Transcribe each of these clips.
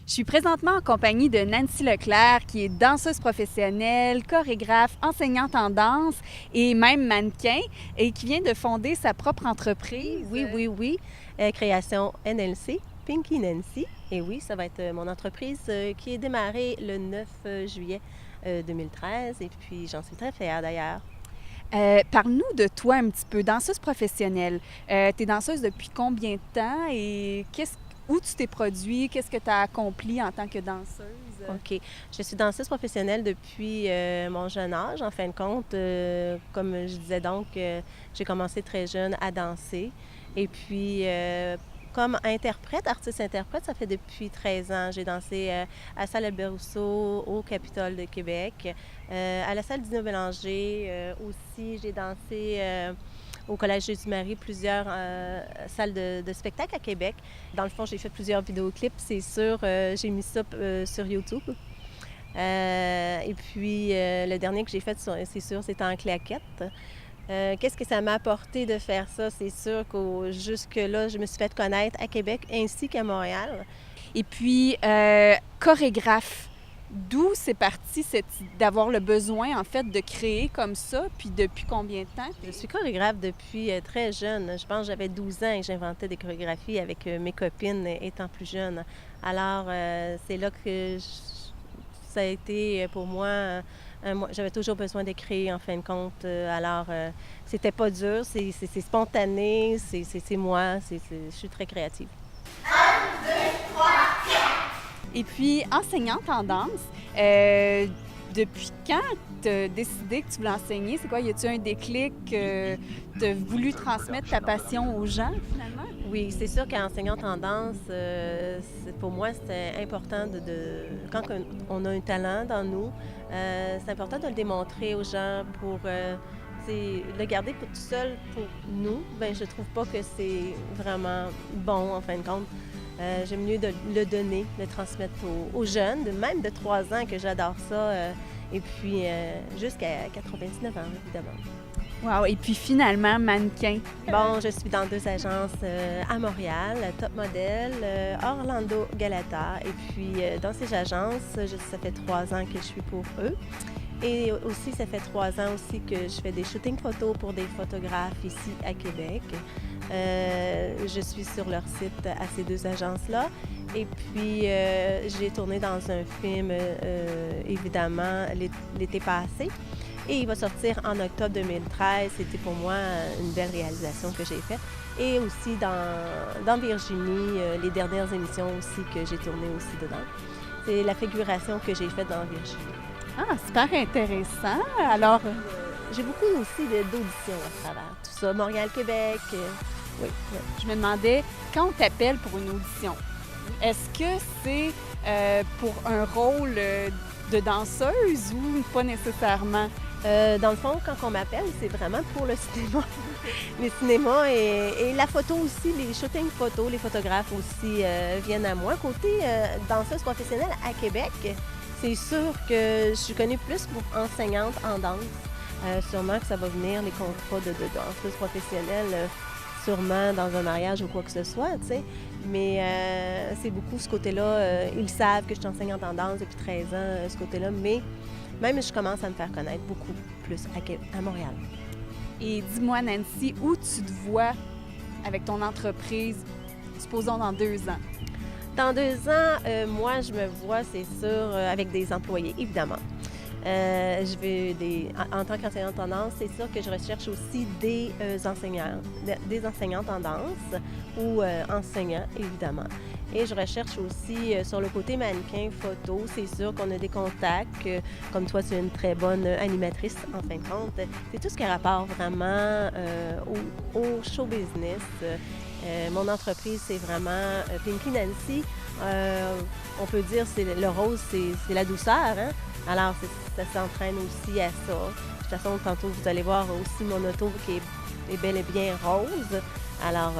Je suis présentement en compagnie de Nancy Leclerc, qui est danseuse professionnelle, chorégraphe, enseignante en danse et même mannequin, et qui vient de fonder sa propre entreprise. Oui. Création NLC, Pinky Nancy. Et oui, ça va être mon entreprise qui est démarrée le 9 juillet 2013. Et puis, j'en suis très fière d'ailleurs. Parle-nous de toi un petit peu, danseuse professionnelle. Tu es danseuse depuis combien de temps et où tu t'es produit? Qu'est-ce que tu as accompli en tant que danseuse? OK. Je suis danseuse professionnelle depuis mon jeune âge, en fin de compte. Comme je disais donc, j'ai commencé très jeune à danser. Et puis, comme interprète, artiste-interprète, ça fait depuis 13 ans. J'ai dansé à Salle Albert Rousseau, au Capitole de Québec, à la Salle Dino Bélanger. Aussi, j'ai dansé au Collège Jésus-Marie, plusieurs salles de spectacle à Québec. Dans le fond, j'ai fait plusieurs vidéoclips, c'est sûr. J'ai mis ça sur YouTube. Et puis, le dernier que j'ai fait, c'est sûr, c'était en claquette. Qu'est-ce que ça m'a apporté de faire ça? C'est sûr que jusque-là, je me suis fait connaître à Québec ainsi qu'à Montréal. Et puis, chorégraphe. D'où c'est parti d'avoir le besoin, en fait, de créer comme ça? Puis depuis combien de temps? Je suis chorégraphe depuis très jeune. Je pense que j'avais 12 ans et j'inventais des chorégraphies avec mes copines étant plus jeune. Alors, c'est là que ça a été pour moi... j'avais toujours besoin de créer, en fin de compte. Alors, c'était pas dur, c'est spontané, c'est moi, je suis très créative. 1, 2, 3, 4! Et puis, enseignante en danse, depuis quand tu as décidé que tu voulais enseigner? C'est quoi? Y a-t-il un déclic? Tu as voulu transmettre ta passion aux gens, finalement? Oui, c'est sûr qu'enseignante en danse, pour moi, c'est important quand on a un talent dans nous, c'est important de le démontrer aux gens pour... le garder tout seul pour nous, bien, je trouve pas que c'est vraiment bon, en fin de compte. J'aime mieux de le donner, le transmettre aux jeunes, même de 3 ans, que j'adore ça, et puis jusqu'à 99 ans, évidemment. Wow! Et puis finalement, mannequin. Bon, je suis dans 2 agences à Montréal, Top Model, Orlando Galata, et puis dans ces agences, ça fait 3 ans que je suis pour eux. Et aussi, ça fait 3 ans aussi que je fais des shootings photos pour des photographes ici à Québec. Je suis sur leur site à ces 2 agences-là. Et puis, j'ai tourné dans un film, évidemment, l'été passé. Et il va sortir en octobre 2013. C'était pour moi une belle réalisation que j'ai faite. Et aussi dans Virginie, les dernières émissions aussi que j'ai tournées aussi dedans. C'est la figuration que j'ai faite dans Virginie. Ah, super intéressant. Alors, j'ai beaucoup aussi d'auditions à travers tout ça. Montréal-Québec, oui. Je me demandais, quand on t'appelle pour une audition, est-ce que c'est pour un rôle de danseuse ou pas nécessairement? Dans le fond, quand on m'appelle, c'est vraiment pour le cinéma. Le cinéma et la photo aussi, les shootings photos, les photographes aussi viennent à moi. Côté danseuse professionnelle à Québec, c'est sûr que je suis connue plus pour enseignante en danse. Sûrement que ça va venir, les contrats de danseuse professionnelle, sûrement dans un mariage ou quoi que ce soit, tu sais. Mais c'est beaucoup ce côté-là. Ils savent que je suis enseignante en danse depuis 13 ans, ce côté-là. Mais même je commence à me faire connaître beaucoup plus à Montréal. Et dis-moi, Nancy, où tu te vois avec ton entreprise, supposons dans 2 ans? Dans 2 ans, moi, je me vois, c'est sûr, avec des employés, évidemment. En tant qu'enseignante en danse, c'est sûr que je recherche aussi des enseignantes en danse ou enseignants, évidemment. Et je recherche aussi sur le côté mannequin, photo. C'est sûr qu'on a des contacts. Comme toi, tu es une très bonne animatrice, en fin de compte. C'est tout ce qui a rapport vraiment au show business. Mon entreprise, c'est vraiment Pinky Nancy. On peut dire que le rose, c'est la douceur, hein? Alors, ça s'entraîne aussi à ça. De toute façon, tantôt, vous allez voir aussi mon auto qui est bel et bien rose. Alors,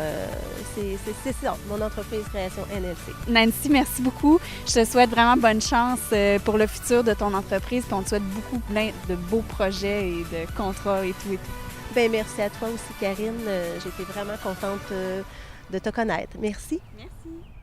c'est ça, mon entreprise Création NLC. Nancy, merci beaucoup. Je te souhaite vraiment bonne chance pour le futur de ton entreprise. Puis on te souhaite plein de beaux projets et de contrats et tout et tout. Bien, merci à toi aussi, Karine. J'étais vraiment contente de te connaître. Merci. Merci.